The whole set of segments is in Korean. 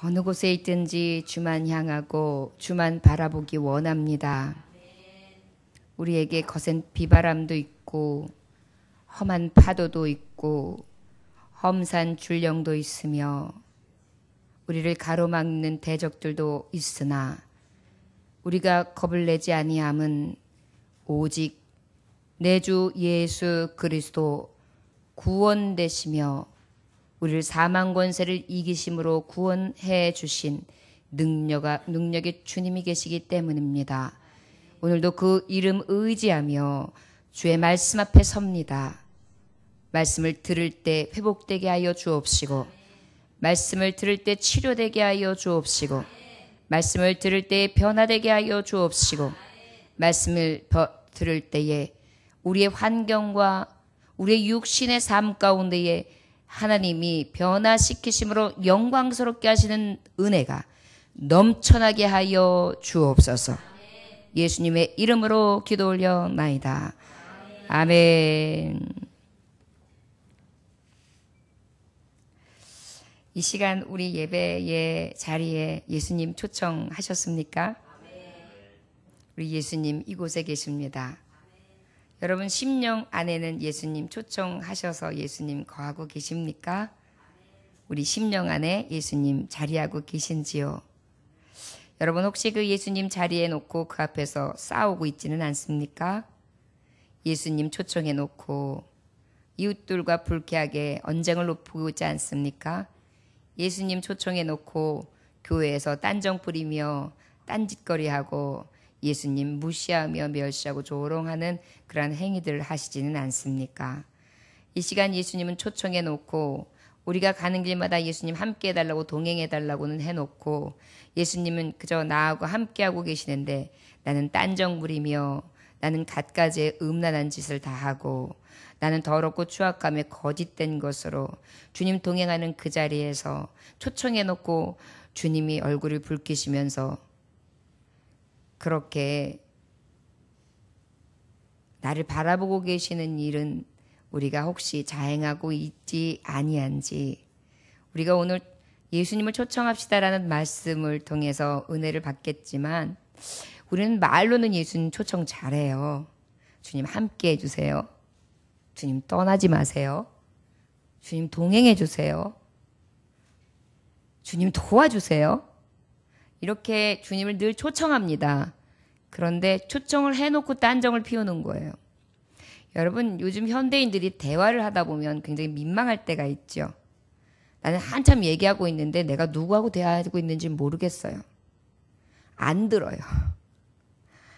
어느 곳에 있든지 주만 향하고 주만 바라보기 원합니다. 우리에게 거센 비바람도 있고 험한 파도도 있고 험산 줄령도 있으며 우리를 가로막는 대적들도 있으나 우리가 겁을 내지 아니함은 오직 내 주 예수 그리스도 구원되시며 우리를 사망 권세를 이기심으로 구원해 주신 능력의 주님이 계시기 때문입니다. 오늘도 그 이름 의지하며 주의 말씀 앞에 섭니다. 말씀을 들을 때 회복되게 하여 주옵시고, 말씀을 들을 때 치료되게 하여 주옵시고, 말씀을 들을 때 변화되게 하여 주옵시고, 말씀을 들을 때에 우리의 환경과 우리의 육신의 삶 가운데에 하나님이 변화시키심으로 영광스럽게 하시는 은혜가 넘쳐나게 하여 주옵소서. 예수님의 이름으로 기도 올려나이다. 아멘. 이 시간 우리 예배의 자리에 예수님 초청하셨습니까? 우리 예수님 이곳에 계십니다. 여러분 심령 안에는 예수님 초청하셔서 예수님 거하고 계십니까? 우리 심령 안에 예수님 자리하고 계신지요? 여러분 혹시 그 예수님 자리에 놓고 그 앞에서 싸우고 있지는 않습니까? 예수님 초청해 놓고 이웃들과 불쾌하게 언쟁을 높이고 있지 않습니까? 예수님 초청해 놓고 교회에서 딴정 부리며 딴짓거리하고 예수님 무시하며 멸시하고 조롱하는 그러한 행위들을 하시지는 않습니까? 이 시간 예수님은 초청해 놓고 우리가 가는 길마다 예수님 함께 해달라고 동행해 달라고는 해놓고 예수님은 그저 나하고 함께하고 계시는데 나는 딴정 부리며 나는 갖가지의 음란한 짓을 다 하고 나는 더럽고 추악함에 거짓된 것으로 주님 동행하는 그 자리에서 초청해 놓고 주님이 얼굴을 붉히시면서 그렇게 나를 바라보고 계시는 일은 우리가 혹시 자행하고 있지 아니한지, 우리가 오늘 예수님을 초청합시다라는 말씀을 통해서 은혜를 받겠지만 우리는 말로는 예수님 초청 잘해요. 주님 함께 해주세요. 주님 떠나지 마세요. 주님 동행해 주세요. 주님 도와주세요. 이렇게 주님을 늘 초청합니다. 그런데 초청을 해놓고 딴정을 피우는 거예요. 여러분 요즘 현대인들이 대화를 하다 보면 굉장히 민망할 때가 있죠. 나는 한참 얘기하고 있는데 내가 누구하고 대화하고 있는지 모르겠어요. 안 들어요.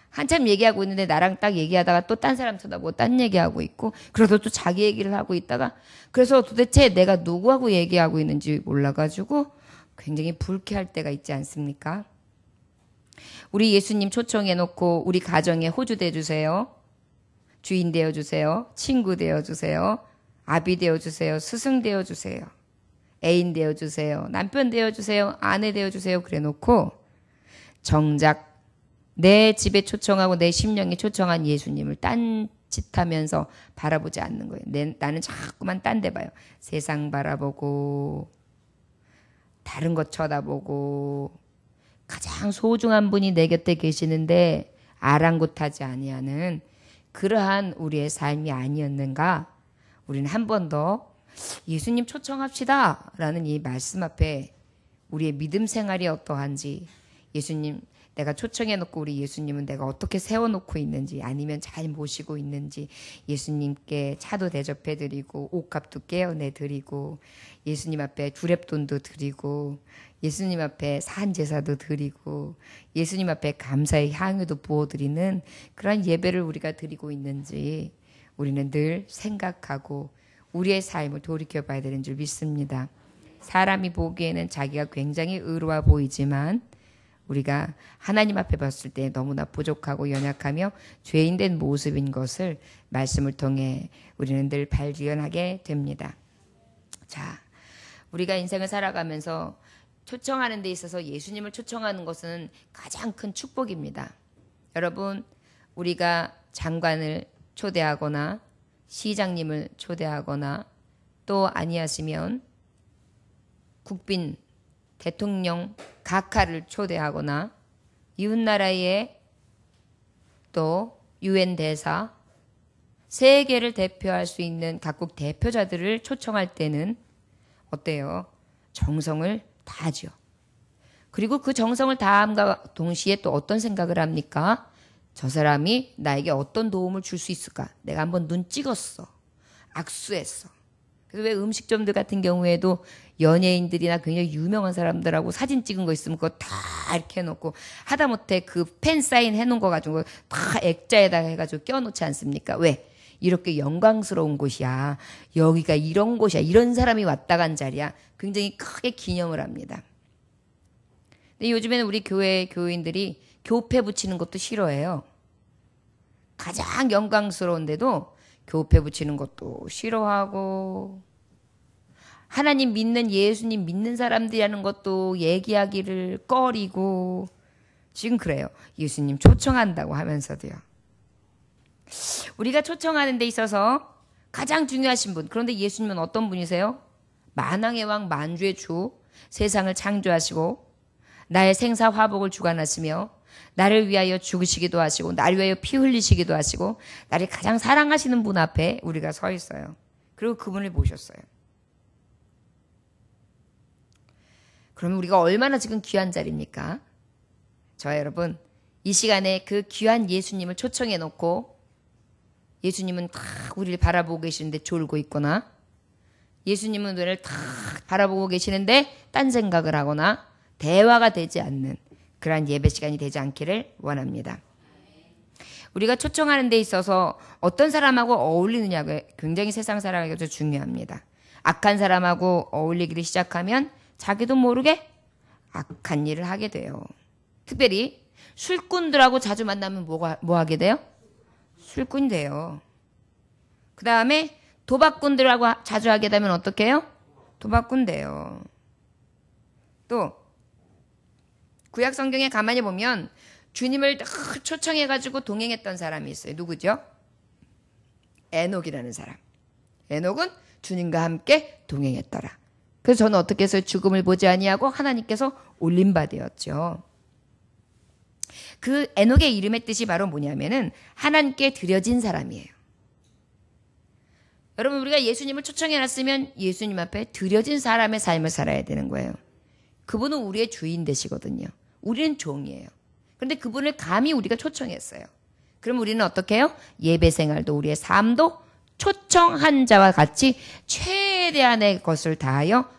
한참 얘기하고 있는데 나랑 딱 얘기하다가 또 딴 사람 쳐다보고 딴 얘기하고 있고, 그래서 또 자기 얘기를 하고 있다가, 그래서 도대체 내가 누구하고 얘기하고 있는지 몰라가지고 굉장히 불쾌할 때가 있지 않습니까? 우리 예수님 초청해놓고 우리 가정에 호주 되어주세요. 주인 되어주세요. 친구 되어주세요. 아비 되어주세요. 스승 되어주세요. 애인 되어주세요. 남편 되어주세요. 아내 되어주세요. 그래놓고 정작 내 집에 초청하고 내 심령에 초청한 예수님을 딴짓하면서 바라보지 않는 거예요. 나는 자꾸만 딴 데 봐요. 세상 바라보고 다른 것 쳐다보고 가장 소중한 분이 내 곁에 계시는데 아랑곳하지 아니하는 그러한 우리의 삶이 아니었는가? 우리는 한 번 더 예수님 초청합시다 라는 이 말씀 앞에 우리의 믿음 생활이 어떠한지, 예수님 내가 초청해놓고 우리 예수님은 내가 어떻게 세워놓고 있는지, 아니면 잘 모시고 있는지, 예수님께 차도 대접해드리고 옷값도 깨어내드리고 예수님 앞에 두랩돈도 드리고 예수님 앞에 산제사도 드리고 예수님 앞에 감사의 향유도 부어드리는 그런 예배를 우리가 드리고 있는지 우리는 늘 생각하고 우리의 삶을 돌이켜봐야 되는 줄 믿습니다. 사람이 보기에는 자기가 굉장히 의로워 보이지만 우리가 하나님 앞에 봤을 때 너무나 부족하고 연약하며 죄인된 모습인 것을 말씀을 통해 우리는 늘 발견하게 됩니다. 자, 우리가 인생을 살아가면서 초청하는 데 있어서 예수님을 초청하는 것은 가장 큰 축복입니다. 여러분, 우리가 장관을 초대하거나 시장님을 초대하거나 또 아니하시면 국빈 대통령 각하를 초대하거나 이웃나라의 또 유엔 대사, 세계를 대표할 수 있는 각국 대표자들을 초청할 때는 어때요? 정성을 다하죠. 그리고 그 정성을 다함과 동시에 또 어떤 생각을 합니까? 저 사람이 나에게 어떤 도움을 줄 수 있을까? 내가 한번 눈 찍었어. 악수했어. 그래서 왜 음식점들 같은 경우에도 연예인들이나 굉장히 유명한 사람들하고 사진 찍은 거 있으면 그거 다 이렇게 해놓고 하다못해 그 팬 사인 해놓은 거 가지고 다 액자에다 해가지고 껴놓지 않습니까? 왜? 이렇게 영광스러운 곳이야. 여기가 이런 곳이야. 이런 사람이 왔다 간 자리야. 굉장히 크게 기념을 합니다. 근데 요즘에는 우리 교회 교인들이 교패 붙이는 것도 싫어해요. 가장 영광스러운데도 교패 붙이는 것도 싫어하고 하나님 믿는 예수님 믿는 사람들이라는 것도 얘기하기를 꺼리고 지금 그래요. 예수님 초청한다고 하면서도요. 우리가 초청하는 데 있어서 가장 중요하신 분, 그런데 예수님은 어떤 분이세요? 만왕의 왕 만주의 주, 세상을 창조하시고 나의 생사 화복을 주관하시며 나를 위하여 죽으시기도 하시고 나를 위하여 피 흘리시기도 하시고 나를 가장 사랑하시는 분 앞에 우리가 서 있어요. 그리고 그분을 모셨어요. 그러면 우리가 얼마나 지금 귀한 자리입니까? 저와 여러분, 이 시간에 그 귀한 예수님을 초청해 놓고 예수님은 다 우리를 바라보고 계시는데 졸고 있거나 예수님은 우리를 다 바라보고 계시는데 딴 생각을 하거나 대화가 되지 않는 그러한 예배 시간이 되지 않기를 원합니다. 우리가 초청하는 데 있어서 어떤 사람하고 어울리느냐가 굉장히 세상 사람에게도 중요합니다. 악한 사람하고 어울리기를 시작하면 자기도 모르게 악한 일을 하게 돼요. 특별히 술꾼들하고 자주 만나면 뭐 하게 돼요? 술꾼이 돼요. 그 다음에 도박꾼들하고 자주 하게 되면 어떻게 해요? 도박꾼 돼요. 또 구약 성경에 가만히 보면 주님을 초청해가지고 동행했던 사람이 있어요. 누구죠? 에녹이라는 사람. 에녹은 주님과 함께 동행했더라. 그래서 저는 어떻게 해서 죽음을 보지 아니하고 하나님께서 올림바 되었죠. 그 에녹의 이름의 뜻이 바로 뭐냐면은 하나님께 드려진 사람이에요. 여러분, 우리가 예수님을 초청해놨으면 예수님 앞에 드려진 사람의 삶을 살아야 되는 거예요. 그분은 우리의 주인 되시거든요. 우리는 종이에요. 그런데 그분을 감히 우리가 초청했어요. 그럼 우리는 어떻게 해요? 예배 생활도 우리의 삶도 초청한 자와 같이 최대한의 것을 다하여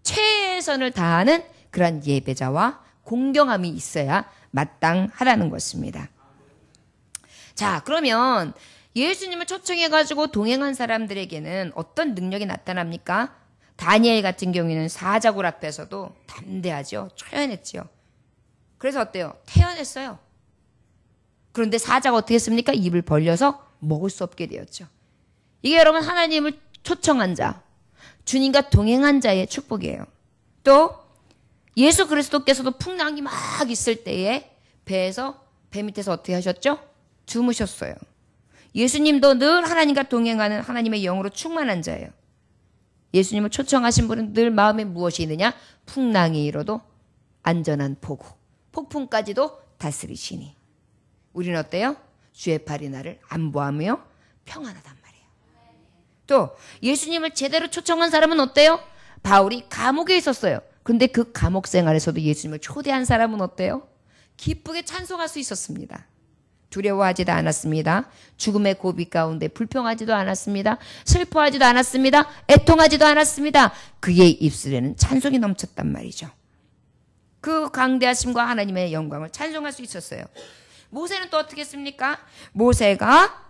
최선을 다하는 그런 예배자와 공경함이 있어야 마땅하다는 것입니다. 자, 그러면 예수님을 초청해가지고 동행한 사람들에게는 어떤 능력이 나타납니까? 다니엘 같은 경우에는 사자굴 앞에서도 담대하죠. 초연했죠. 그래서 어때요? 태어났어요. 그런데 사자가 어떻게 했습니까? 입을 벌려서 먹을 수 없게 되었죠. 이게 여러분 하나님을 초청한 자, 주님과 동행한 자의 축복이에요. 또 예수 그리스도께서도 풍랑이 막 있을 때에 배 밑에서 어떻게 하셨죠? 주무셨어요. 예수님도 늘 하나님과 동행하는 하나님의 영으로 충만한 자예요. 예수님을 초청하신 분은 늘 마음에 무엇이 있느냐? 풍랑이 일어도 안전한 포구, 폭풍까지도 다스리시니. 우리는 어때요? 주의 팔이 나를 안보하며 평안하단 말이에요. 또 예수님을 제대로 초청한 사람은 어때요? 바울이 감옥에 있었어요. 근데 그 감옥 생활에서도 예수님을 초대한 사람은 어때요? 기쁘게 찬송할 수 있었습니다. 두려워하지도 않았습니다. 죽음의 고비 가운데 불평하지도 않았습니다. 슬퍼하지도 않았습니다. 애통하지도 않았습니다. 그의 입술에는 찬송이 넘쳤단 말이죠. 그 강대하심과 하나님의 영광을 찬송할 수 있었어요. 모세는 또 어떻게 했습니까? 모세가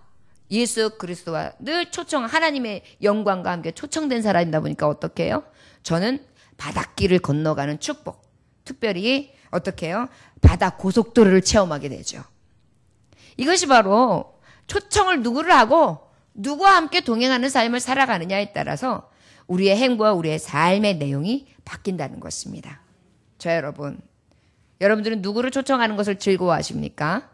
예수 그리스도와 늘 하나님의 영광과 함께 초청된 사람이다 보니까 어떻게 해요? 저는 바닷길을 건너가는 축복, 특별히 어떻게 해요? 바다 고속도로를 체험하게 되죠. 이것이 바로 초청을 누구를 하고 누구와 함께 동행하는 삶을 살아가느냐에 따라서 우리의 행보와 우리의 삶의 내용이 바뀐다는 것입니다. 저 여러분들은 누구를 초청하는 것을 즐거워하십니까?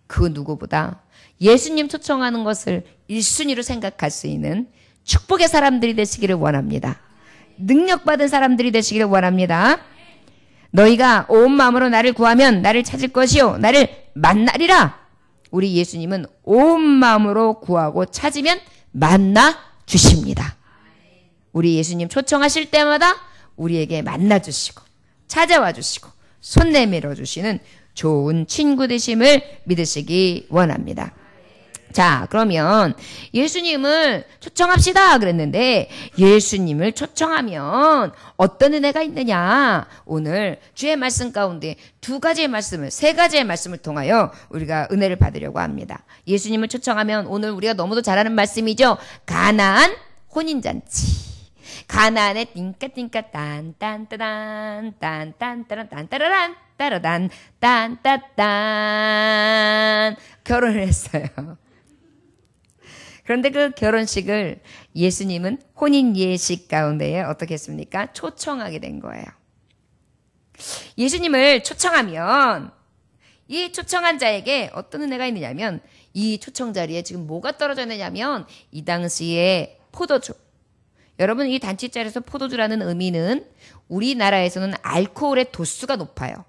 그 누구보다 예수님 초청하는 것을 1순위로 생각할 수 있는 축복의 사람들이 되시기를 원합니다. 능력받은 사람들이 되시기를 원합니다. 너희가 온 마음으로 나를 구하면 나를 찾을 것이요 나를 만나리라. 우리 예수님은 온 마음으로 구하고 찾으면 만나 주십니다. 우리 예수님 초청하실 때마다 우리에게 만나 주시고 찾아와 주시고 손 내밀어 주시는 좋은 친구 되심을 믿으시기 원합니다. 자, 그러면 예수님을 초청합시다 그랬는데 예수님을 초청하면 어떤 은혜가 있느냐? 오늘 주의 말씀 가운데 두 가지의 말씀을, 세 가지의 말씀을 통하여 우리가 은혜를 받으려고 합니다. 예수님을 초청하면 오늘 우리가 너무도 잘 아는 말씀이죠. 가나안 혼인잔치. 가나안에 띵까띵까 딴딴따단 딴딴따란 딴따라란 따라단 딴따딴 결혼을 했어요. 그런데 그 결혼식을 예수님은 혼인 예식 가운데에 어떻게 했습니까? 초청하게 된 거예요. 예수님을 초청하면 이 초청한 자에게 어떤 은혜가 있느냐면 이 초청 자리에 지금 뭐가 떨어져 있느냐면 이 당시에 포도주. 여러분 이 단체자리에서 포도주라는 의미는 우리나라에서는 알코올의 도수가 높아요.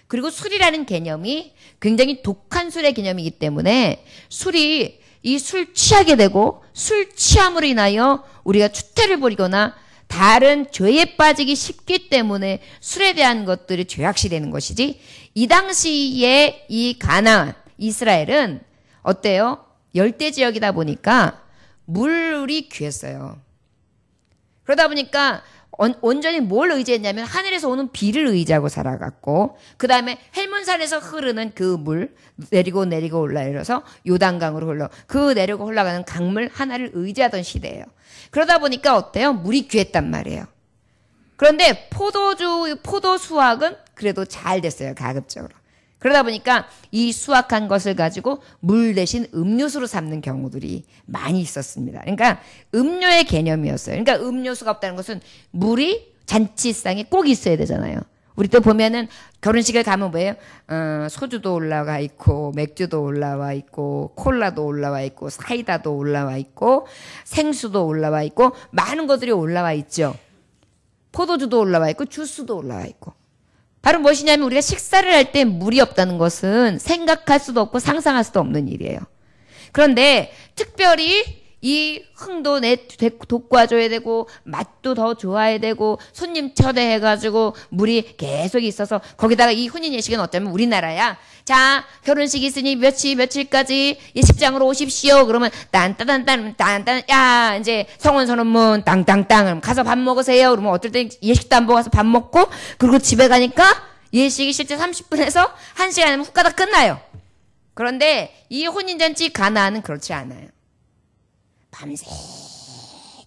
그리고 술이라는 개념이 굉장히 독한 술의 개념이기 때문에 술이 이 술 취하게 되고 술 취함으로 인하여 우리가 추태를 벌이거나 다른 죄에 빠지기 쉽기 때문에 술에 대한 것들이 죄악시 되는 것이지 이 당시에 이 가나안, 이스라엘은 어때요? 열대 지역이다 보니까 물이 귀했어요. 그러다 보니까 온전히 뭘 의지했냐면 하늘에서 오는 비를 의지하고 살아갔고 그 다음에 헬몬산에서 흐르는 그 물 내리고 올라내려서 요단강으로 흘러 그 내리고 흘러가는 강물 하나를 의지하던 시대예요. 그러다 보니까 어때요? 물이 귀했단 말이에요. 그런데 포도 수확은 그래도 잘 됐어요. 가급적으로. 그러다 보니까 이 수확한 것을 가지고 물 대신 음료수로 삼는 경우들이 많이 있었습니다. 그러니까 음료의 개념이었어요. 그러니까 음료수가 없다는 것은 물이 잔치상에 꼭 있어야 되잖아요. 우리 또 보면은 결혼식을 가면 뭐예요? 소주도 올라와 있고 맥주도 올라와 있고 콜라도 올라와 있고 사이다도 올라와 있고 생수도 올라와 있고 많은 것들이 올라와 있죠. 포도주도 올라와 있고 주스도 올라와 있고. 바로 무엇이냐면 우리가 식사를 할 때 물이 없다는 것은 생각할 수도 없고 상상할 수도 없는 일이에요. 그런데 특별히 이 흥도 돋궈줘야 되고 맛도 더 좋아야 되고 손님 초대해가지고 물이 계속 있어서 거기다가 이 혼인 예식은 어쩌면 우리나라야. 자 결혼식 있으니 며칠까지 예식장으로 오십시오. 그러면 딴따단딴 야 이제 성원 선언문 땅땅땅 가서 밥 먹으세요. 그러면 어떨 때 예식도 안 보고 가서 밥 먹고 그리고 집에 가니까 예식이 실제 30분에서 1시간이면 훅 가다 끝나요. 그런데 이 혼인잔치 가나안은 그렇지 않아요. 밤새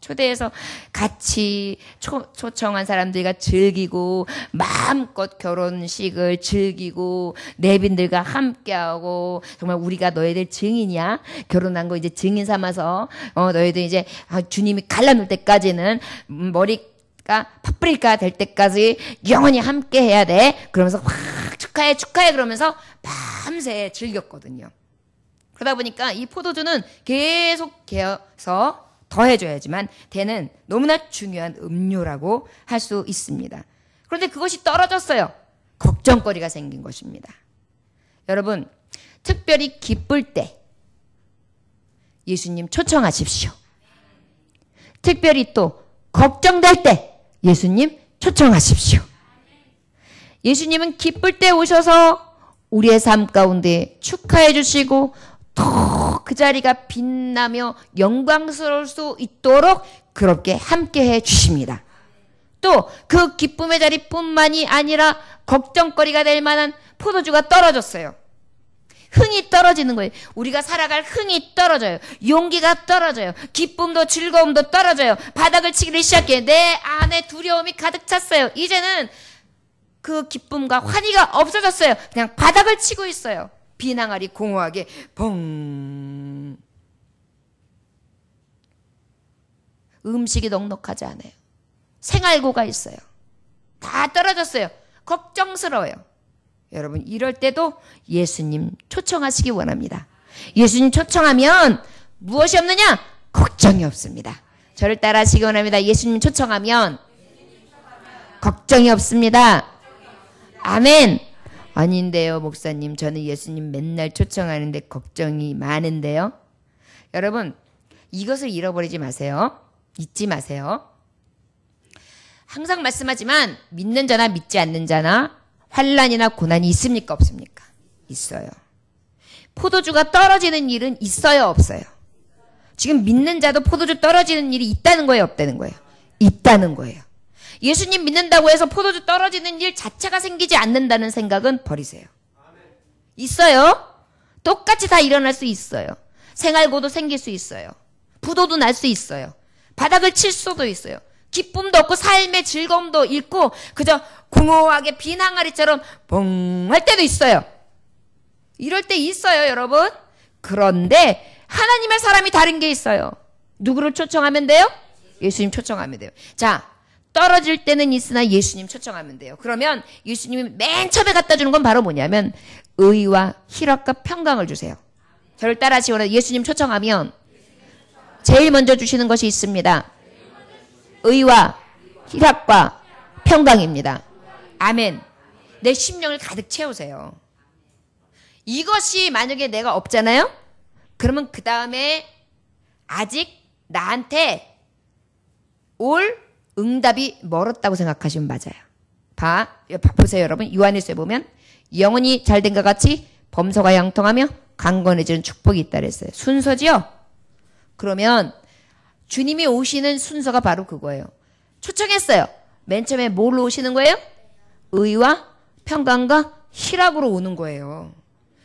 초대해서 같이 초청한 사람들과 즐기고 마음껏 결혼식을 즐기고 내빈들과 함께하고 정말 우리가 너희들 증인이야. 결혼한 거 이제 증인 삼아서 너희들 이제 주님이 갈라놓을 때까지는 머리가 파프리카 될 때까지 영원히 함께 해야 돼. 그러면서 확 축하해 그러면서 밤새 즐겼거든요. 그러다 보니까 이 포도주는 계속 개어서 더해줘야지만 되는 너무나 중요한 음료라고 할 수 있습니다. 그런데 그것이 떨어졌어요. 걱정거리가 생긴 것입니다. 여러분, 특별히 기쁠 때 예수님 초청하십시오. 특별히 또 걱정될 때 예수님 초청하십시오. 예수님은 기쁠 때 오셔서 우리의 삶 가운데 축하해 주시고 더 그 자리가 빛나며 영광스러울 수 있도록 그렇게 함께해 주십니다. 또 그 기쁨의 자리뿐만이 아니라 걱정거리가 될 만한 포도주가 떨어졌어요. 흥이 떨어지는 거예요. 우리가 살아갈 흥이 떨어져요. 용기가 떨어져요. 기쁨도 즐거움도 떨어져요. 바닥을 치기를 시작해. 내 안에 두려움이 가득 찼어요. 이제는 그 기쁨과 환희가 없어졌어요. 그냥 바닥을 치고 있어요. 비낭아리 공허하게 벙. 음식이 넉넉하지 않아요. 생활고가 있어요. 다 떨어졌어요. 걱정스러워요. 여러분 이럴 때도 예수님 초청하시기 원합니다. 예수님 초청하면 무엇이 없느냐? 걱정이 없습니다. 저를 따라 하시기 원합니다. 예수님 초청하면 걱정이 없습니다. 아멘. 아닌데요, 목사님. 저는 예수님 맨날 초청하는데 걱정이 많은데요. 여러분, 이것을 잃어버리지 마세요. 잊지 마세요. 항상 말씀하지만 믿는 자나 믿지 않는 자나 환난이나 고난이 있습니까? 없습니까? 있어요. 포도주가 떨어지는 일은 있어요? 없어요? 지금 믿는 자도 포도주 떨어지는 일이 있다는 거예요? 없다는 거예요? 있다는 거예요. 예수님 믿는다고 해서 포도주 떨어지는 일 자체가 생기지 않는다는 생각은 버리세요. 있어요. 똑같이 다 일어날 수 있어요. 생활고도 생길 수 있어요. 부도도 날 수 있어요. 바닥을 칠 수도 있어요. 기쁨도 없고 삶의 즐거움도 잃고 그저 공허하게 비낭아리처럼 뻥 할 때도 있어요. 이럴 때 있어요, 여러분. 그런데 하나님의 사람이 다른 게 있어요. 누구를 초청하면 돼요? 예수님 초청하면 돼요. 자, 떨어질 때는 있으나 예수님 초청하면 돼요. 그러면 예수님이 맨 처음에 갖다 주는 건 바로 뭐냐면 의와 희락과 평강을 주세요. 저를 따라하시오라. 예수님 초청하면 제일 먼저 주시는 것이 있습니다. 의와 희락과 평강입니다. 아멘. 내 심령을 가득 채우세요. 이것이 만약에 내가 없잖아요? 그러면 그 다음에 아직 나한테 올 응답이 멀었다고 생각하시면 맞아요. 보세요, 여러분. 요한일서에 보면 영혼이 잘된 것 같이 범사가 양통하며 강건해지는 축복이 있다 그랬어요. 순서지요? 그러면 주님이 오시는 순서가 바로 그거예요. 초청했어요. 맨 처음에 뭘로 오시는 거예요? 의와 평강과 희락으로 오는 거예요.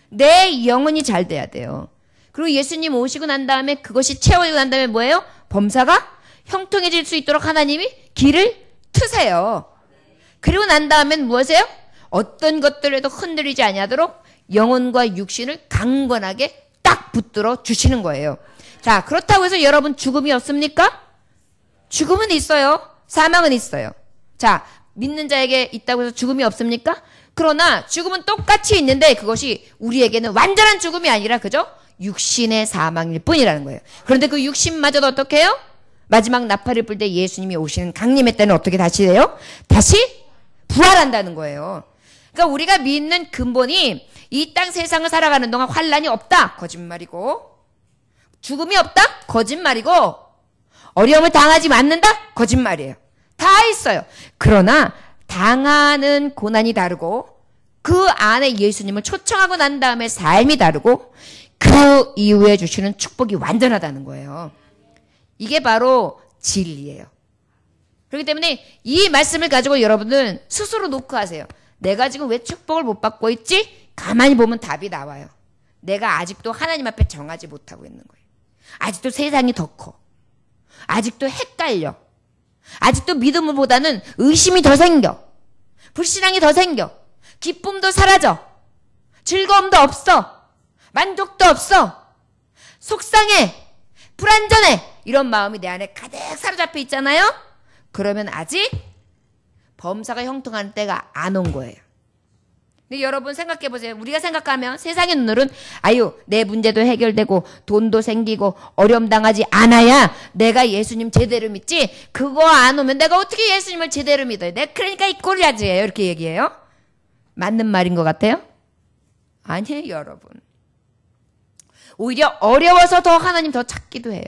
내 영혼이 잘 돼야 돼요. 그리고 예수님 오시고 난 다음에 그것이 채워지고 난 다음에 뭐예요? 범사가 형통해질 수 있도록 하나님이 길을 트세요. 그리고 난 다음엔 무엇이에요? 어떤 것들에도 흔들리지 아니하도록 영혼과 육신을 강건하게 딱 붙들어 주시는 거예요. 자, 그렇다고 해서 여러분 죽음이 없습니까? 죽음은 있어요. 사망은 있어요. 자, 믿는 자에게 있다고 해서 죽음이 없습니까? 그러나 죽음은 똑같이 있는데 그것이 우리에게는 완전한 죽음이 아니라 그죠? 육신의 사망일 뿐이라는 거예요. 그런데 그 육신마저도 어떻게 해요? 마지막 나팔을 불 때 예수님이 오시는 강림의 때는 어떻게 다시 돼요? 다시 부활한다는 거예요. 그러니까 우리가 믿는 근본이 이 땅 세상을 살아가는 동안 환난이 없다. 거짓말이고. 죽음이 없다. 거짓말이고. 어려움을 당하지 않는다. 거짓말이에요. 다 있어요. 그러나 당하는 고난이 다르고 그 안에 예수님을 초청하고 난 다음에 삶이 다르고 그 이후에 주시는 축복이 완전하다는 거예요. 이게 바로 진리예요. 그렇기 때문에 이 말씀을 가지고 여러분은 스스로 노크하세요. 내가 지금 왜 축복을 못 받고 있지? 가만히 보면 답이 나와요. 내가 아직도 하나님 앞에 정하지 못하고 있는 거예요. 아직도 세상이 더 커. 아직도 헷갈려. 아직도 믿음보다는 의심이 더 생겨. 불신앙이 더 생겨. 기쁨도 사라져. 즐거움도 없어. 만족도 없어. 속상해. 불안전해. 이런 마음이 내 안에 가득 사로잡혀 있잖아요. 그러면 아직 범사가 형통하는 때가 안 온 거예요. 근데 여러분 생각해 보세요. 우리가 생각하면 세상의 눈으로는 아유 내 문제도 해결되고 돈도 생기고 어려움 당하지 않아야 내가 예수님 제대로 믿지. 그거 안 오면 내가 어떻게 예수님을 제대로 믿어요. 내가 그러니까 이 꼴이 아지예요. 이렇게 얘기해요. 맞는 말인 것 같아요? 아니에요, 여러분. 오히려 어려워서 더 하나님 더 찾기도 해요.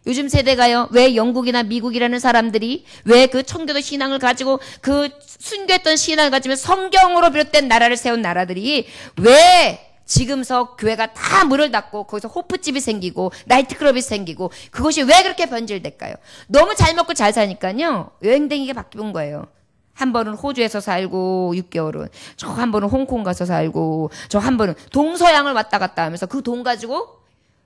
요즘 세대가요. 왜 영국이나 미국이라는 사람들이 왜 그 청교도 신앙을 가지고 그 순교했던 신앙을 가지고 성경으로 비롯된 나라를 세운 나라들이 왜 지금서 교회가 다 문을 닫고 거기서 호프집이 생기고 나이트클럽이 생기고 그것이 왜 그렇게 변질될까요? 너무 잘 먹고 잘 사니까요. 여행댕이가 바뀐 거예요. 한 번은 호주에서 살고 6개월은 저 한 번은 홍콩 가서 살고 저 한 번은 동서양을 왔다 갔다 하면서 그 돈 가지고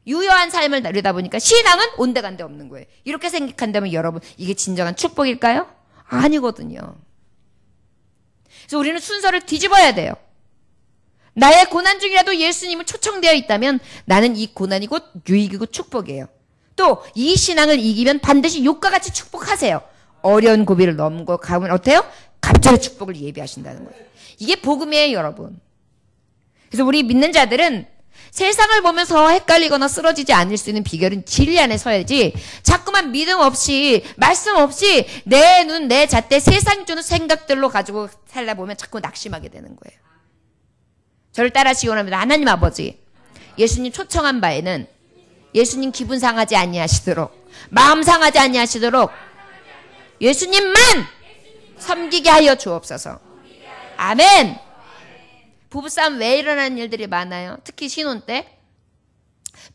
유효한 삶을 나르다 보니까 신앙은 온데간데 없는 거예요. 이렇게 생각한다면 여러분 이게 진정한 축복일까요? 아니거든요. 그래서 우리는 순서를 뒤집어야 돼요. 나의 고난 중이라도 예수님을 초청되어 있다면 나는 이 고난이 곧 유익이고 축복이에요. 또 이 신앙을 이기면 반드시 욕과 같이 축복하세요. 어려운 고비를 넘고 가면 어때요? 갑절의 축복을 예비하신다는 거예요. 이게 복음이에요, 여러분. 그래서 우리 믿는 자들은 세상을 보면서 헷갈리거나 쓰러지지 않을 수 있는 비결은 진리 안에 서야지 자꾸만 믿음 없이 말씀 없이 내 눈, 내 잣대 세상이 주는 생각들로 가지고 살다 보면 자꾸 낙심하게 되는 거예요. 저를 따라하시기 원합니다. 하나님 아버지, 예수님 초청한 바에는 예수님 기분 상하지 아니하시도록, 마음 상하지 아니하시도록 예수님만 섬기게 하여 주옵소서. 아멘. 부부싸움 왜 일어나는 일들이 많아요? 특히 신혼 때.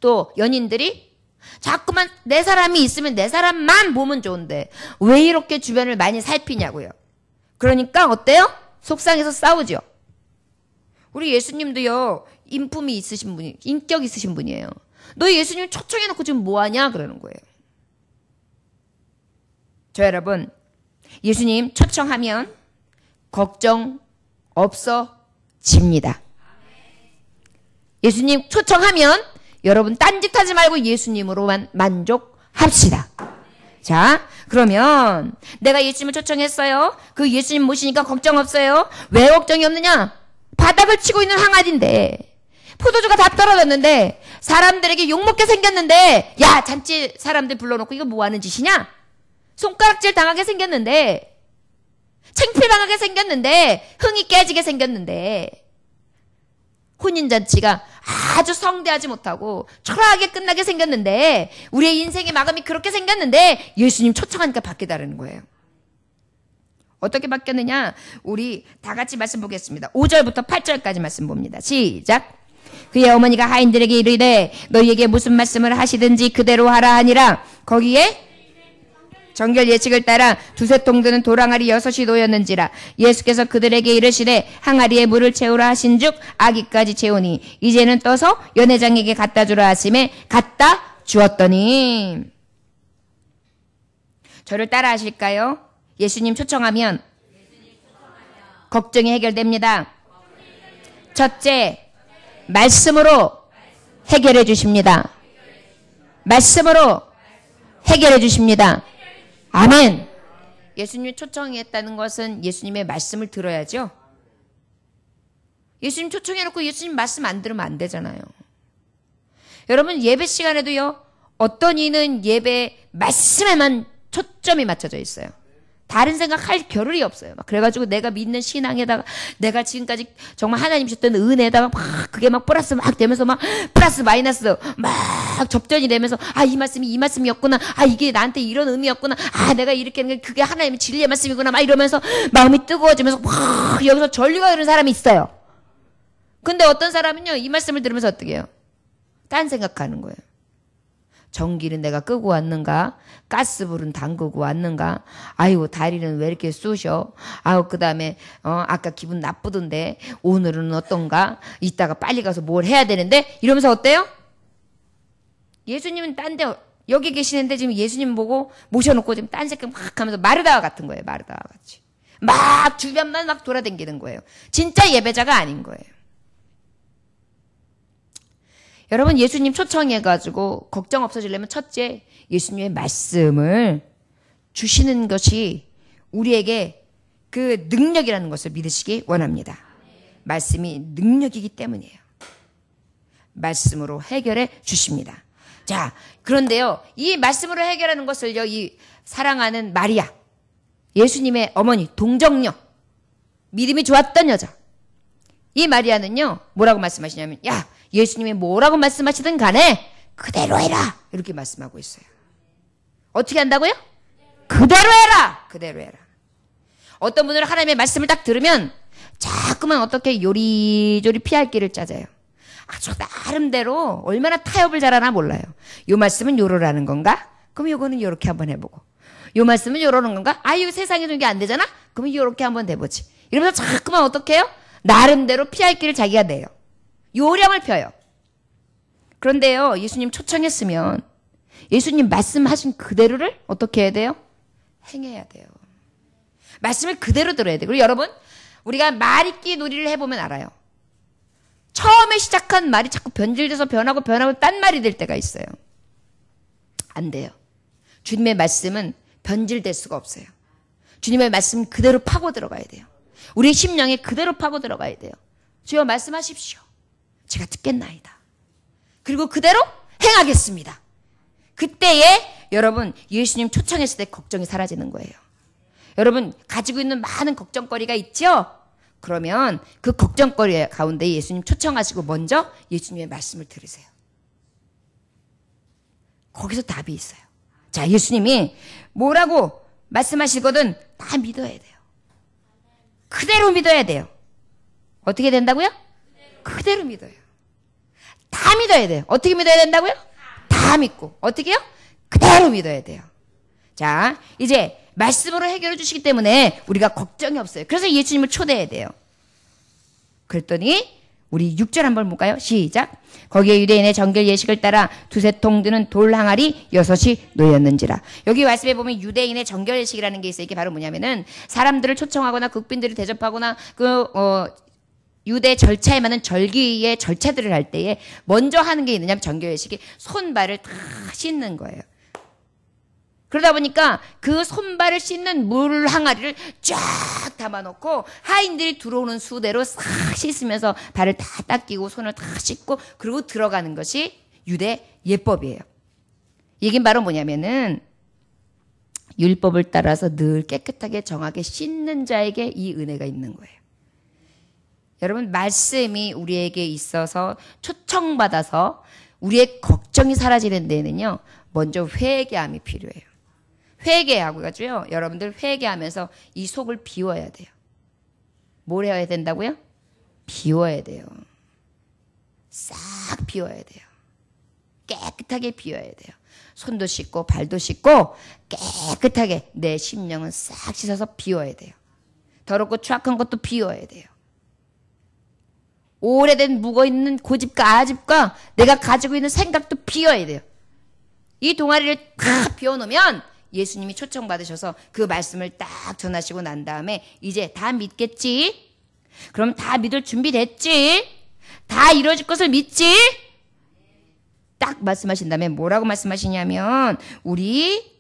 또 연인들이 자꾸만 내 사람이 있으면 내 사람만 보면 좋은데 왜 이렇게 주변을 많이 살피냐고요. 그러니까 어때요? 속상해서 싸우죠. 우리 예수님도요, 인품이 있으신 분이, 인격 있으신 분이에요. 너 예수님 초청해놓고 지금 뭐하냐? 그러는 거예요. 저 여러분, 예수님 초청하면 걱정 없어집니다. 예수님 초청하면 여러분 딴짓하지 말고 예수님으로만 만족합시다. 자, 그러면 내가 예수님을 초청했어요. 그 예수님 모시니까 걱정 없어요. 왜 걱정이 없느냐? 바닥을 치고 있는 항아리인데, 포도주가 다 떨어졌는데, 사람들에게 욕먹게 생겼는데, 야, 잔치 사람들 불러놓고 이거 뭐 하는 짓이냐? 손가락질 당하게 생겼는데, 창피당하게 생겼는데, 흥이 깨지게 생겼는데, 혼인잔치가 아주 성대하지 못하고 초라하게 끝나게 생겼는데, 우리의 인생의 마감이 그렇게 생겼는데, 예수님 초청하니까 바뀌다라는 거예요. 어떻게 바뀌었느냐? 우리 다 같이 말씀 보겠습니다. 5절부터 8절까지 말씀 봅니다. 시작. 그의 어머니가 하인들에게 이르되 너희에게 무슨 말씀을 하시든지 그대로 하라 하니라. 거기에 정결 예식을 따라 두세 통 드는 돌항아리 6이 놓였는지라. 예수께서 그들에게 이르시되 항아리에 물을 채우라 하신즉 아기까지 채우니 이제는 떠서 연회장에게 갖다 주라 하심에 갖다 주었더니. 저를 따라 하실까요? 예수님 초청하면 걱정이 해결됩니다. 첫째, 말씀으로 해결해 주십니다. 말씀으로 해결해 주십니다. 아멘. 예수님 초청했다는 것은 예수님의 말씀을 들어야죠. 예수님 초청해놓고 예수님 말씀 안 들으면 안 되잖아요. 여러분, 예배 시간에도요, 어떤 이는 예배 말씀에만 초점이 맞춰져 있어요. 다른 생각할 겨를이 없어요. 막 그래가지고 내가 믿는 신앙에다가 내가 지금까지 정말 하나님 주셨던 은혜에다가 막 그게 막 플러스 막 되면서 막 플러스 마이너스 막 접전이 되면서 아, 이 말씀이 이 말씀이었구나. 아, 이게 나한테 이런 의미였구나. 아, 내가 이렇게 하는 게 그게 하나님의 진리의 말씀이구나. 막 이러면서 마음이 뜨거워지면서 막 여기서 전류가 흐르는 사람이 있어요. 근데 어떤 사람은요, 이 말씀을 들으면서 어떻게 해요? 딴 생각하는 거예요. 전기는 내가 끄고 왔는가? 가스불은 담그고 왔는가? 아이고, 다리는 왜 이렇게 쑤셔? 아우, 그 다음에, 아까 기분 나쁘던데, 오늘은 어떤가? 이따가 빨리 가서 뭘 해야 되는데? 이러면서 어때요? 예수님은 딴 데, 여기 계시는데 지금 예수님 보고 모셔놓고 지금 딴 생각 막 하면서 마르다와 같은 거예요. 마르다와 같이. 막 주변만 막 돌아다니는 거예요. 진짜 예배자가 아닌 거예요. 여러분, 예수님 초청해가지고 걱정 없어지려면 첫째, 예수님의 말씀을 주시는 것이 우리에게 그 능력이라는 것을 믿으시기 원합니다. 말씀이 능력이기 때문이에요. 말씀으로 해결해 주십니다. 자, 그런데요, 이 말씀으로 해결하는 것을요, 이 사랑하는 마리아, 예수님의 어머니, 동정녀, 믿음이 좋았던 여자, 이 마리아는요, 뭐라고 말씀하시냐면, 야, 예수님이 뭐라고 말씀하시든 간에 그대로 해라, 이렇게 말씀하고 있어요. 어떻게 한다고요? 그대로 해라. 그대로 해라. 어떤 분들은 하나님의 말씀을 딱 들으면 자꾸만 어떻게 요리조리 피할 길을 찾아요. 아주 나름대로 얼마나 타협을 잘하나 몰라요. 요 말씀은 요러라는 건가? 그럼 요거는 요렇게 한번 해보고, 요 말씀은 요러는 건가? 아, 이거 세상에 좀 게 안 되잖아? 그러면 요렇게 한번 해보지. 이러면서 자꾸만 어떻게 해요? 나름대로 피할 길을 자기가 내요. 요령을 펴요. 그런데요, 예수님 초청했으면 예수님 말씀하신 그대로를 어떻게 해야 돼요? 행해야 돼요. 말씀을 그대로 들어야 돼요. 그리고 여러분, 우리가 말잇기 놀이를 해보면 알아요. 처음에 시작한 말이 자꾸 변질돼서 변하고 딴 말이 될 때가 있어요. 안 돼요. 주님의 말씀은 변질될 수가 없어요. 주님의 말씀 그대로 파고 들어가야 돼요. 우리의 심령에 그대로 파고 들어가야 돼요. 주여 말씀하십시오. 제가 듣겠나이다. 그리고 그대로 행하겠습니다. 그때에 여러분 예수님 초청했을 때 걱정이 사라지는 거예요. 여러분 가지고 있는 많은 걱정거리가 있죠? 그러면 그 걱정거리 가운데 예수님 초청하시고 먼저 예수님의 말씀을 들으세요. 거기서 답이 있어요. 자, 예수님이 뭐라고 말씀하시거든 다 믿어야 돼요. 그대로 믿어야 돼요. 어떻게 된다고요? 그대로 믿어요. 다 믿어야 돼요. 어떻게 믿어야 된다고요? 다 믿고. 어떻게요? 그대로 믿어야 돼요. 자, 이제 말씀으로 해결해 주시기 때문에 우리가 걱정이 없어요. 그래서 예수님을 초대해야 돼요. 그랬더니 우리 6절 한번 볼까요? 시작. 거기에 유대인의 정결 예식을 따라 두세 통 드는 돌 항아리 6이 놓였는지라. 여기 말씀에 보면 유대인의 정결 예식이라는 게 있어요. 이게 바로 뭐냐면은 사람들을 초청하거나 국빈들을 대접하거나 유대 절차에 맞는 절기의 절차들을 할 때에 먼저 하는 게 있느냐면 정결 예식이 손발을 다 씻는 거예요. 그러다 보니까 그 손발을 씻는 물 항아리를 쫙 담아놓고 하인들이 들어오는 수대로 싹 씻으면서 발을 다 닦이고 손을 다 씻고 그리고 들어가는 것이 유대 예법이에요. 이게 바로 뭐냐면은 율법을 따라서 늘 깨끗하게 정하게 씻는 자에게 이 은혜가 있는 거예요. 여러분 말씀이 우리에게 있어서 초청받아서 우리의 걱정이 사라지는 데에는요. 먼저 회개함이 필요해요. 회개하고 가지고요. 여러분들 회개하면서 이 속을 비워야 돼요. 뭘 해야 된다고요? 비워야 돼요. 싹 비워야 돼요. 깨끗하게 비워야 돼요. 손도 씻고 발도 씻고 깨끗하게 내 심령은 싹 씻어서 비워야 돼요. 더럽고 추악한 것도 비워야 돼요. 오래된 묵어있는 고집과 아집과 내가 가지고 있는 생각도 비워야 돼요. 이 동아리를 다 비워놓으면 예수님이 초청받으셔서 그 말씀을 딱 전하시고 난 다음에 이제 다 믿겠지? 그럼 다 믿을 준비 됐지? 다 이루어질 것을 믿지? 딱 말씀하신 다음에 뭐라고 말씀하시냐면 우리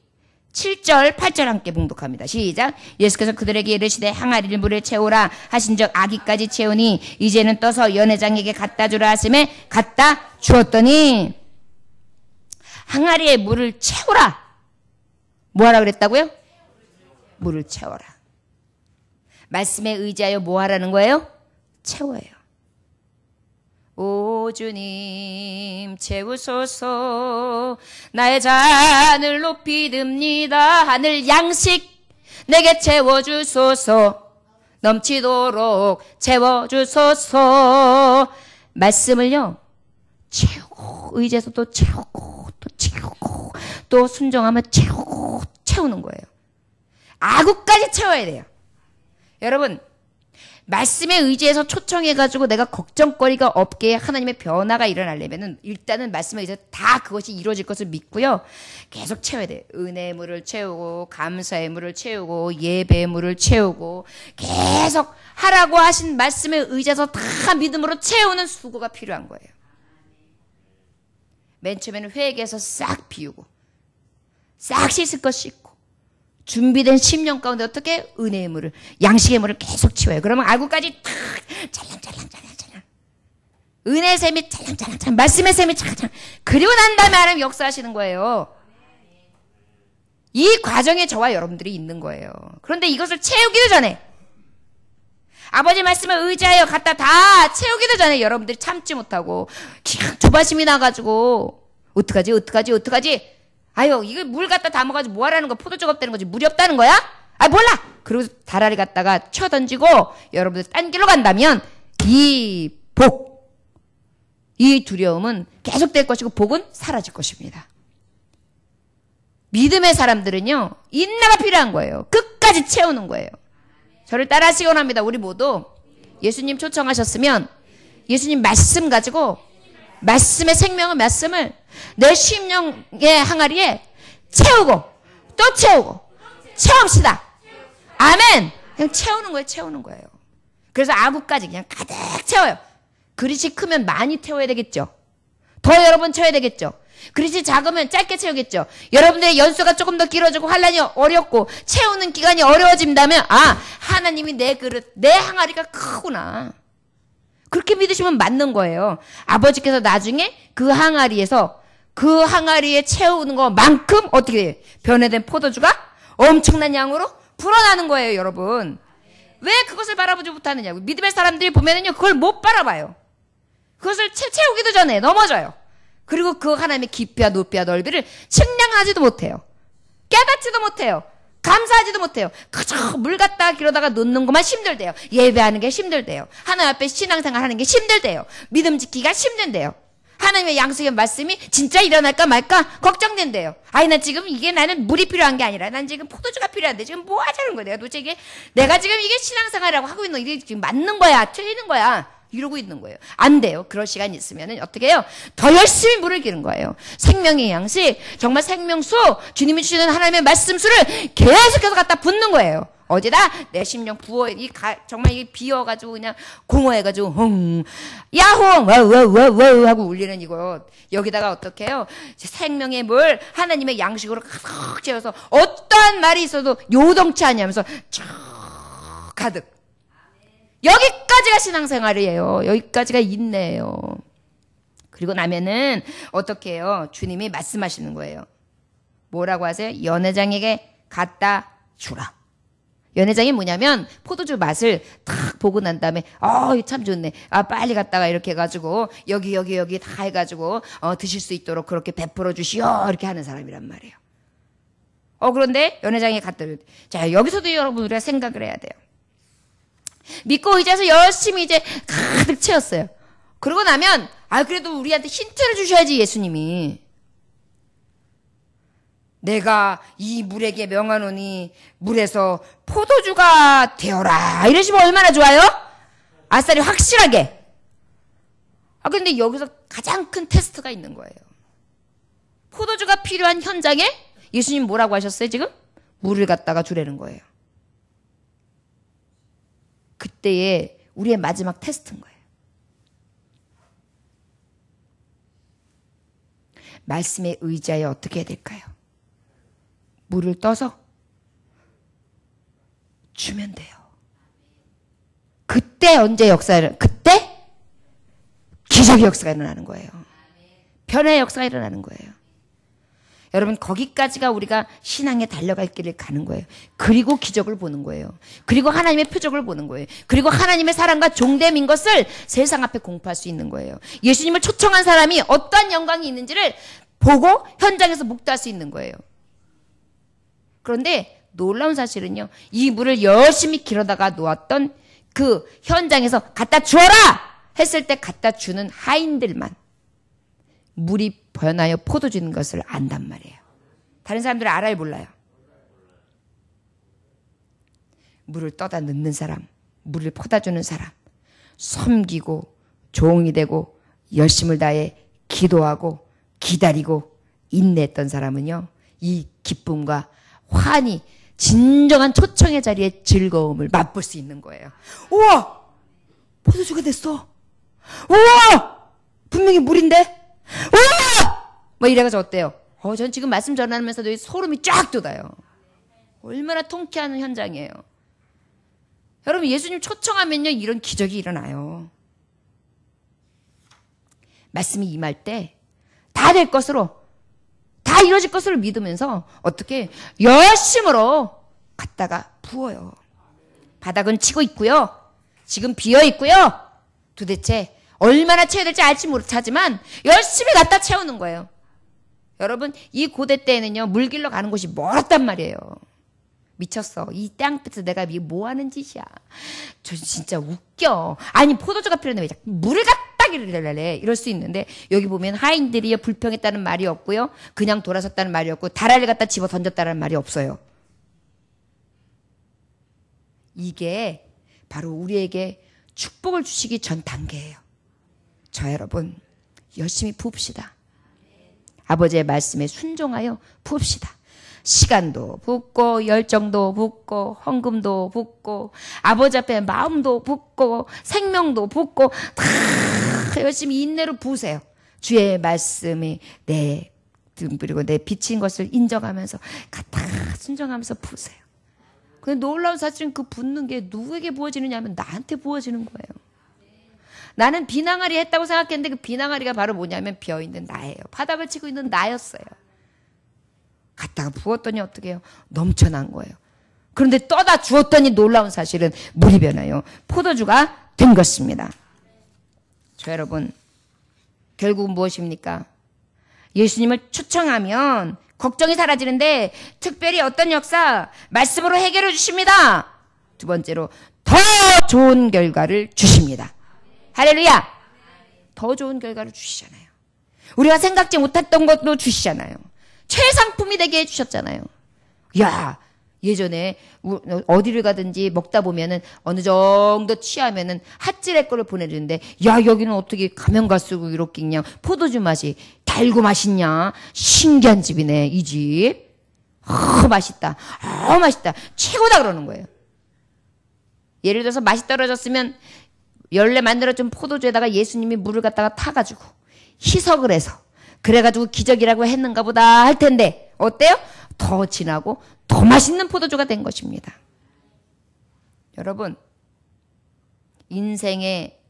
7절, 8절 함께 봉독합니다. 시작. 예수께서 그들에게 이르시되 항아리를 물에 채우라 하신즉 아기까지 채우니 이제는 떠서 연회장에게 갖다 주라 하심에 갖다 주었더니 항아리에 물을 채우라. 뭐하라 그랬다고요? 물을 채워라. 말씀에 의지하여 뭐 하라는 거예요? 채워요. 오 주님 채우소서 나의 잔을 높이 듭니다. 하늘 양식 내게 채워주소서 넘치도록 채워주소서. 말씀을요 채우고 의지해서 또 채우고 또 채우고 또 순종하면 채우고 채우는 거예요. 아구까지 채워야 돼요. 여러분 말씀에 의지해서 초청해가지고 내가 걱정거리가 없게 하나님의 변화가 일어나려면은 일단은 말씀에 의해서 다 그것이 이루어질 것을 믿고요. 계속 채워야 돼요. 은혜의 물을 채우고 감사의 물을 채우고 예배의 물을 채우고 계속 하라고 하신 말씀에 의지해서 다 믿음으로 채우는 수고가 필요한 거예요. 맨 처음에는 회개해서 싹 비우고 싹 씻을 것 씻고 준비된 심령 가운데 어떻게 은혜의 물을 양식의 물을 계속 치워요. 그러면 아구까지 탁 찰랑찰랑찰랑찰랑 은혜의 샘이 찰랑찰랑찰랑 말씀의 샘이 찰랑찰랑 그리고 난 다음에 하나님 역사하시는 거예요. 이 과정에 저와 여러분들이 있는 거예요. 그런데 이것을 채우기도 전에 아버지 말씀을 의지하여 갖다 다 채우기도 전에 여러분들이 참지 못하고 그냥 조바심이 나가지고 어떡하지 아유 이거 물 갖다 담아가지고 뭐하라는 거야. 포도주가 없다는 거지 물이 없다는 거야? 아 몰라. 그리고 다라리 갖다가 쳐던지고 여러분들 딴 길로 간다면 이 두려움은 계속될 것이고 복은 사라질 것입니다. 믿음의 사람들은요 인내가 필요한 거예요. 끝까지 채우는 거예요. 저를 따라 하시기 원합니다. 우리 모두 예수님 초청하셨으면 예수님 말씀 가지고 말씀의 생명의 말씀을 내 심령의 항아리에 채우고 또 채우고 채웁시다. 아멘. 그냥 채우는 거예요. 그래서 아구까지 그냥 가득 채워요. 그릇이 크면 많이 태워야 되겠죠. 더 여러 번 채워야 되겠죠. 그릇이 작으면 짧게 채우겠죠. 여러분들의 연수가 조금 더 길어지고 환란이 어렵고 채우는 기간이 어려워진다면 하나님이 내 그릇 내 항아리가 크구나. 그렇게 믿으시면 맞는 거예요. 아버지께서 나중에 그 항아리에서 그 항아리에 채우는 것만큼 어떻게 돼요? 변해된 포도주가 엄청난 양으로 불어나는 거예요, 여러분. 왜 그것을 바라보지 못하느냐고. 믿음의 사람들이 보면은요, 그걸 못 바라봐요. 그것을 채우기도 전에 넘어져요. 그리고 그 하나님의 깊이와 높이와 넓이를 측량하지도 못해요. 깨닫지도 못해요. 감사하지도 못해요. 그저 물 갖다가 길어다가 놓는 것만 힘들대요. 예배하는 게 힘들대요. 하나님 앞에 신앙생활 하는 게 힘들대요. 믿음 지키기가 힘든데요. 하나님의 양식의 말씀이 진짜 일어날까 말까 걱정된대요. 아니, 나 지금 이게 나는 물이 필요한 게 아니라 난 지금 포도주가 필요한데 지금 뭐 하자는 거야. 내가 도대체 내가 지금 이게 신앙생활이라고 하고 있는 거 이게 지금 맞는 거야? 틀리는 거야? 이러고 있는 거예요. 안 돼요. 그럴 시간 있으면은 어떻게 해요? 더 열심히 물을 기른 거예요. 생명의 양식, 정말 생명수, 주님이 주시는 하나님의 말씀수를 계속해서 갖다 붓는 거예요. 어디다? 내 심령 부어, 정말 이 비어가지고 그냥 공허해가지고, 야홍! 와와와와 하고 울리는 이거. 여기다가 어떻게 해요? 생명의 물, 하나님의 양식으로 가득 채워서 어떠한 말이 있어도 요동치 않냐면서 쭉 가득. 여기까지가 신앙생활이에요. 여기까지가 인내예요. 그리고 나면은 어떻게 해요? 주님이 말씀하시는 거예요. 뭐라고 하세요? 연회장에게 갖다 주라. 연회장이 뭐냐면 포도주 맛을 탁 보고 난 다음에 참 좋네. 빨리 갔다가 이렇게 해가지고 여기 다 해가지고 드실 수 있도록 그렇게 베풀어 주시오. 이렇게 하는 사람이란 말이에요. 그런데 연회장에 갖다 줘. 자, 여기서도 여러분 우리가 생각을 해야 돼요. 믿고 의지해서 열심히 이제 가득 채웠어요. 그러고 나면 그래도 우리한테 힌트를 주셔야지, 예수님이. 내가 이 물에게 명하노니 물에서 포도주가 되어라. 이러시면 얼마나 좋아요? 아싸리 확실하게. 근데 여기서 가장 큰 테스트가 있는 거예요. 포도주가 필요한 현장에 예수님 뭐라고 하셨어요, 지금? 물을 갖다가 주라는 거예요. 그때의 우리의 마지막 테스트인 거예요. 말씀에 의지하여 어떻게 해야 될까요? 물을 떠서 주면 돼요. 그때 언제 그때 기적의 역사가 일어나는 거예요. 변화의 역사가 일어나는 거예요. 여러분, 거기까지가 우리가 신앙에 달려갈 길을 가는 거예요. 그리고 기적을 보는 거예요. 그리고 하나님의 표적을 보는 거예요. 그리고 하나님의 사랑과 종됨인 것을 세상 앞에 공포할 수 있는 거예요. 예수님을 초청한 사람이 어떠한 영광이 있는지를 보고 현장에서 묵도할 수 있는 거예요. 그런데 놀라운 사실은요, 이 물을 열심히 길어다가 놓았던 그 현장에서 갖다 주어라 했을 때 갖다 주는 하인들만 물이 변하여 포도주인 것을 안단 말이에요. 다른 사람들은 알아요, 몰라요? 물을 떠다 넣는 사람, 물을 퍼다주는 사람, 섬기고 종이 되고 열심을 다해 기도하고 기다리고 인내했던 사람은요, 이 기쁨과 환희, 진정한 초청의 자리에 즐거움을 맛볼 수 있는 거예요. 우와! 포도주가 됐어. 우와! 분명히 물인데? 우와! 뭐 이래가지고 어때요? 전 지금 말씀 전하면서도 소름이 쫙 돋아요. 얼마나 통쾌한 현장이에요. 여러분, 예수님 초청하면요, 이런 기적이 일어나요. 말씀이 임할 때 다 될 것으로, 다 이루어질 것으로 믿으면서 어떻게 열심으로 갖다가 부어요. 바닥은 치고 있고요. 지금 비어 있고요. 도대체 얼마나 채워야 될지 알지 못하지만 열심히 갖다 채우는 거예요. 여러분, 이 고대 때에는요, 물 길러 가는 곳이 멀었단 말이에요. 미쳤어. 이 땅끝에서 내가 이게 뭐 하는 짓이야. 저 진짜 웃겨. 아니, 포도주가 필요한데 왜 자꾸 물을 갖다 기르래. 이럴 수 있는데, 여기 보면 하인들이 불평했다는 말이 없고요. 그냥 돌아섰다는 말이 없고, 다라를 갖다 집어 던졌다는 말이 없어요. 이게 바로 우리에게 축복을 주시기 전 단계예요. 저 여러분, 열심히 부읍시다. 아버지의 말씀에 순종하여 부읍시다. 시간도 붓고 열정도 붓고 헌금도 붓고 아버지 앞에 마음도 붓고 생명도 붓고 다 열심히 인내로 부으세요. 주의 말씀이 내 등 그리고 내 비친 것을 인정하면서 다 순종하면서 부으세요. 근데 놀라운 사실은 그 붓는 게 누구에게 부어지느냐 하면 나한테 부어지는 거예요. 나는 비낭아리 했다고 생각했는데 그 비낭아리가 바로 뭐냐면 비어있는 나예요. 바닥을 치고 있는 나였어요. 갖다가 부었더니 어떻게 해요? 넘쳐난 거예요. 그런데 떠다 주었더니 놀라운 사실은 물이 변하여 포도주가 된 것입니다. 저 여러분, 결국은 무엇입니까? 예수님을 초청하면 걱정이 사라지는데 특별히 어떤 역사? 말씀으로 해결해 주십니다. 두 번째로 더 좋은 결과를 주십니다. 할렐루야! 더 좋은 결과를 주시잖아요. 우리가 생각지 못했던 것도 주시잖아요. 최상품이 되게 해주셨잖아요. 야, 예전에 어디를 가든지 먹다 보면은 어느 정도 취하면은 핫질의 거를 보내주는데, 야, 여기는 어떻게 가면 갈수록 이렇게 그냥 포도주 맛이 달고 맛있냐? 신기한 집이네, 이 집. 맛있다. 맛있다. 최고다 그러는 거예요. 예를 들어서 맛이 떨어졌으면 원래 만들어준 포도주에다가 예수님이 물을 갖다가 타가지고 희석을 해서 그래가지고 기적이라고 했는가 보다 할 텐데 어때요? 더 진하고 더 맛있는 포도주가 된 것입니다. 여러분, 인생의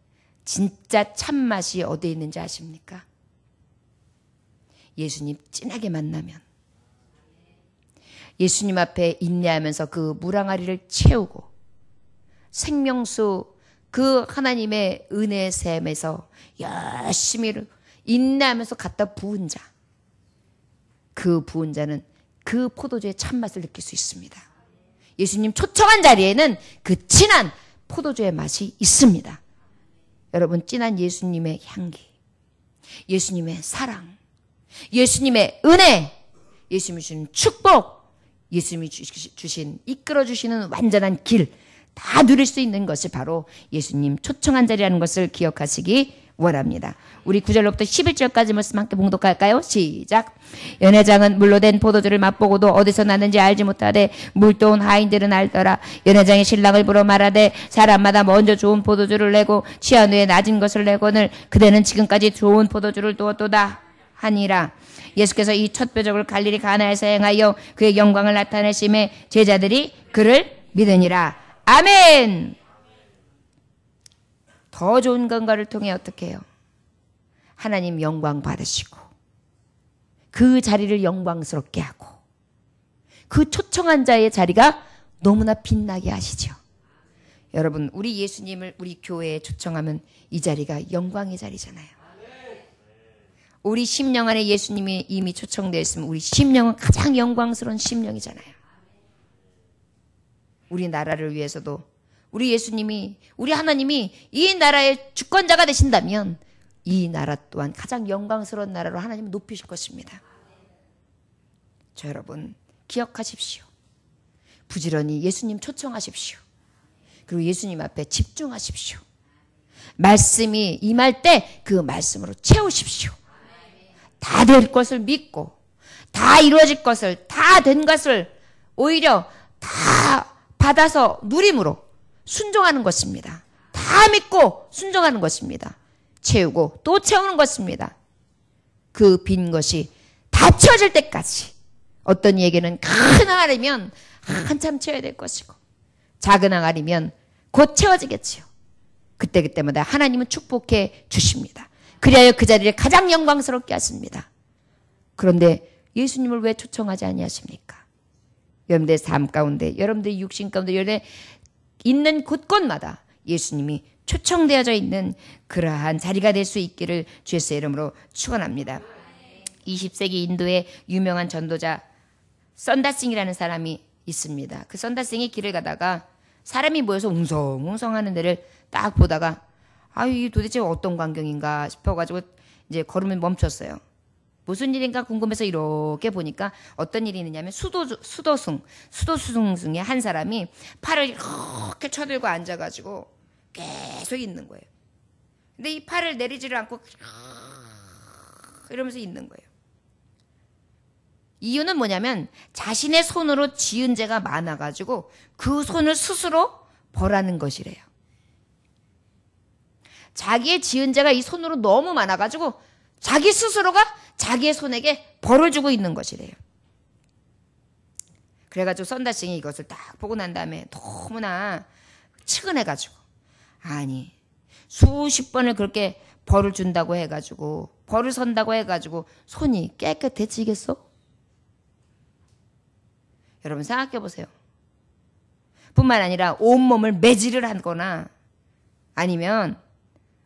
진짜 참맛이 어디에 있는지 아십니까? 예수님 진하게 만나면, 예수님 앞에 인내하면서 그 물항아리를 채우고 생명수 그 하나님의 은혜의 샘에서 열심히 인내하면서 갖다 부은 자, 그 부은 자는 그 포도주의 참맛을 느낄 수 있습니다. 예수님 초청한 자리에는 그 진한 포도주의 맛이 있습니다. 여러분, 진한 예수님의 향기, 예수님의 사랑, 예수님의 은혜, 예수님이 주신 축복, 예수님이 주신 이끌어주시는 완전한 길 다 누릴 수 있는 것이 바로 예수님 초청한 자리라는 것을 기억하시기 원합니다. 우리 9절로부터 11절까지 말씀 함께 봉독할까요? 시작. 연회장은 물로 된 포도주를 맛보고도 어디서 나는지 알지 못하되 물도온 하인들은 알더라. 연회장이 신랑을 부러 말하되 사람마다 먼저 좋은 포도주를 내고 취한 후에 낮은 것을 내거늘 그대는 지금까지 좋은 포도주를 두었도다 하니라. 예수께서 이 첫 표적을 갈릴리 가나에서 행하여 그의 영광을 나타내심에 제자들이 그를 믿으니라. 아멘. 더 좋은 건가를 통해 어떻게 해요? 하나님 영광 받으시고 그 자리를 영광스럽게 하고 그 초청한 자의 자리가 너무나 빛나게 하시죠. 여러분, 우리 예수님을 우리 교회에 초청하면 이 자리가 영광의 자리잖아요. 우리 심령 안에 예수님이 이미 초청되어 있으면 우리 심령은 가장 영광스러운 심령이잖아요. 우리 나라를 위해서도 우리 예수님이, 우리 하나님이 이 나라의 주권자가 되신다면 이 나라 또한 가장 영광스러운 나라로 하나님은 높이실 것입니다. 저 여러분, 기억하십시오. 부지런히 예수님 초청하십시오. 그리고 예수님 앞에 집중하십시오. 말씀이 임할 때 그 말씀으로 채우십시오. 다 될 것을 믿고 다 이루어질 것을, 다 된 것을 오히려 다 받아서 누림으로 순종하는 것입니다. 다 믿고 순종하는 것입니다. 채우고 또 채우는 것입니다. 그 빈 것이 다 채워질 때까지 어떤 이에게는 큰 항아리면 한참 채워야 될 것이고 작은 항아리면 곧 채워지겠지요. 그때그때마다 하나님은 축복해 주십니다. 그리하여 그 자리를 가장 영광스럽게 하십니다. 그런데 예수님을 왜 초청하지 아니하십니까? 여러분들의 삶 가운데, 여러분들의 육신 가운데, 여러분의 있는 곳곳마다 예수님이 초청되어져 있는 그러한 자리가 될 수 있기를 주의 이름으로 축원합니다. 20세기 인도의 유명한 전도자 선다싱이라는 사람이 있습니다. 그 선다싱이 길을 가다가 사람이 모여서 웅성웅성하는 데를 딱 보다가 이 도대체 어떤 광경인가 싶어가지고 이제 걸음을 멈췄어요. 무슨 일인가 궁금해서 이렇게 보니까 어떤 일이 있느냐면 수도승의 한 사람이 팔을 이렇게 쳐들고 앉아가지고 계속 있는 거예요. 근데 이 팔을 내리지를 않고 이러면서 있는 거예요. 이유는 뭐냐면 자신의 손으로 지은 죄가 많아가지고 그 손을 스스로 벌하는 것이래요. 자기의 지은 죄가 이 손으로 너무 많아가지고 자기 스스로가 자기의 손에게 벌을 주고 있는 것이래요. 그래가지고 선다싱이 이것을 딱 보고 난 다음에 너무나 측은해가지고 아니 수십 번을 그렇게 벌을 준다고 해가지고 벌을 선다고 해가지고 손이 깨끗해지겠어? 여러분 생각해 보세요. 뿐만 아니라 온몸을 매질을 하거나 아니면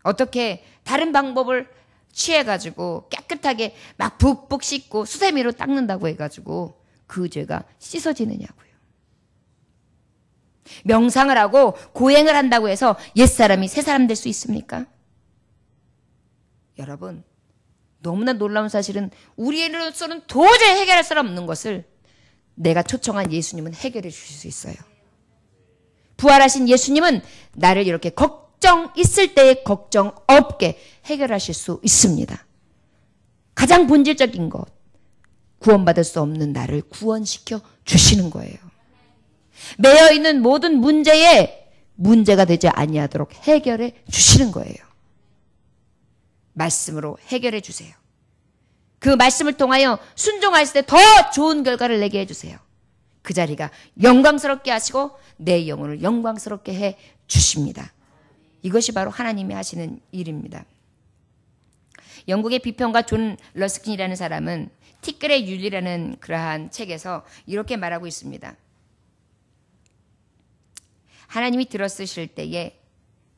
어떻게 다른 방법을 취해가지고 깨끗하게 막 푹푹 씻고 수세미로 닦는다고 해가지고 그 죄가 씻어지느냐고요. 명상을 하고 고행을 한다고 해서 옛사람이 새사람 될 수 있습니까? 여러분, 너무나 놀라운 사실은 우리로서는 도저히 해결할 수 없는 것을 내가 초청한 예수님은 해결해 주실 수 있어요. 부활하신 예수님은 나를 이렇게 걱정 있을 때에 걱정 없게 해결하실 수 있습니다. 가장 본질적인 것, 구원받을 수 없는 나를 구원시켜 주시는 거예요. 매여 있는 모든 문제에 문제가 되지 아니하도록 해결해 주시는 거예요. 말씀으로 해결해 주세요. 그 말씀을 통하여 순종했을 때 더 좋은 결과를 내게 해주세요. 그 자리가 영광스럽게 하시고 내 영혼을 영광스럽게 해 주십니다. 이것이 바로 하나님이 하시는 일입니다. 영국의 비평가 존 러스킨이라는 사람은 티끌의 윤리라는 그러한 책에서 이렇게 말하고 있습니다. 하나님이 들어쓰실 때에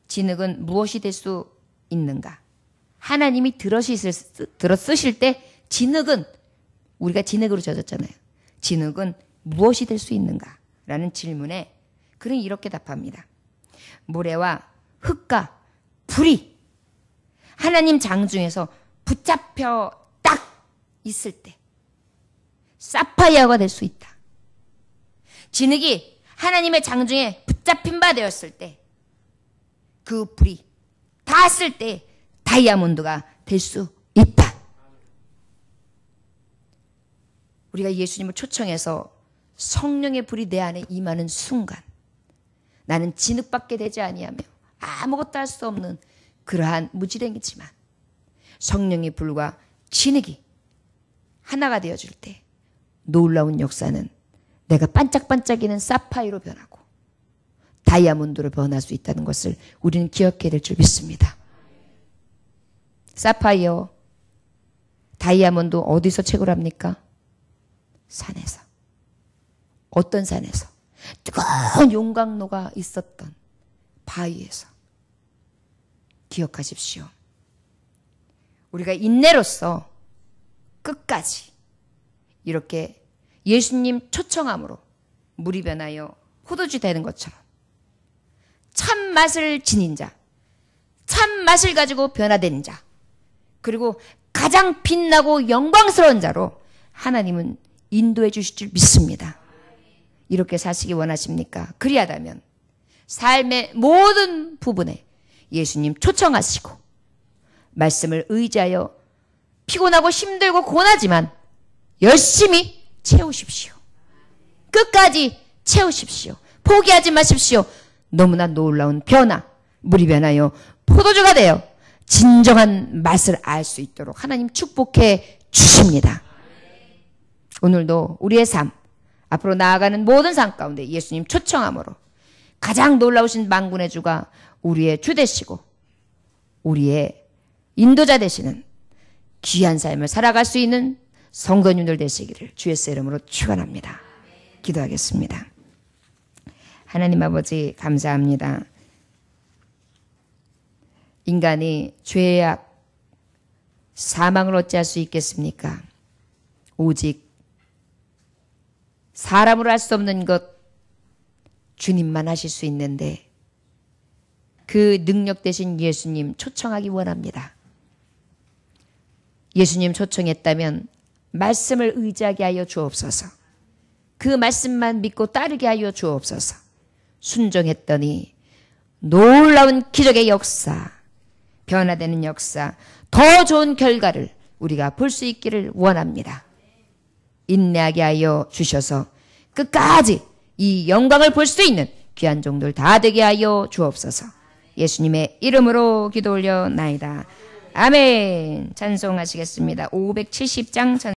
진흙은 무엇이 될 수 있는가? 하나님이 들어쓰실 때 진흙은, 우리가 진흙으로 젖었잖아요. 진흙은 무엇이 될 수 있는가? 라는 질문에 그는 이렇게 답합니다. 모래와 흙과 불이 하나님 장중에서 붙잡혀 딱 있을 때 사파이어가 될 수 있다. 진흙이 하나님의 장중에 붙잡힌 바 되었을 때 그 불이 닿았을 때 다이아몬드가 될 수 있다. 우리가 예수님을 초청해서 성령의 불이 내 안에 임하는 순간 나는 진흙밖에 되지 아니하며 아무것도 할 수 없는 그러한 무지랭이지만 성령의 불과 진흙이 하나가 되어줄 때 놀라운 역사는 내가 반짝반짝이는 사파이어로 변하고 다이아몬드로 변할 수 있다는 것을 우리는 기억해야 될 줄 믿습니다. 사파이어, 다이아몬드 어디서 채굴합니까? 산에서. 어떤 산에서? 뜨거운 용광로가 있었던 바위에서. 기억하십시오. 우리가 인내로서 끝까지 이렇게 예수님 초청함으로 물이 변하여 포도주 되는 것처럼 참맛을 지닌 자, 참맛을 가지고 변화된 자, 그리고 가장 빛나고 영광스러운 자로 하나님은 인도해 주실 줄 믿습니다. 이렇게 사시기 원하십니까? 그리하다면 삶의 모든 부분에 예수님 초청하시고 말씀을 의지하여 피곤하고 힘들고 고나지만 열심히 채우십시오. 끝까지 채우십시오. 포기하지 마십시오. 너무나 놀라운 변화, 물이 변하여 포도주가 되어 진정한 맛을 알 수 있도록 하나님 축복해 주십니다. 오늘도 우리의 삶, 앞으로 나아가는 모든 삶 가운데 예수님 초청함으로 가장 놀라우신 만군의 주가 우리의 주 되시고 우리의 인도자 되시는 귀한 삶을 살아갈 수 있는 성도님들 되시기를 주 예수의 이름으로 축원합니다. 기도하겠습니다. 하나님 아버지 감사합니다. 인간이 죄악, 사망을 어찌할 수 있겠습니까? 오직 사람으로 할 수 없는 것 주님만 하실 수 있는데 그 능력 되신 예수님 초청하기 원합니다. 예수님 초청했다면 말씀을 의지하게 하여 주옵소서. 그 말씀만 믿고 따르게 하여 주옵소서. 순종했더니 놀라운 기적의 역사, 변화되는 역사, 더 좋은 결과를 우리가 볼 수 있기를 원합니다. 인내하게 하여 주셔서 끝까지 이 영광을 볼 수 있는 귀한 종들 다 되게 하여 주옵소서. 예수님의 이름으로 기도 올려나이다. 아멘. 찬송하시겠습니다. 570장 찬송.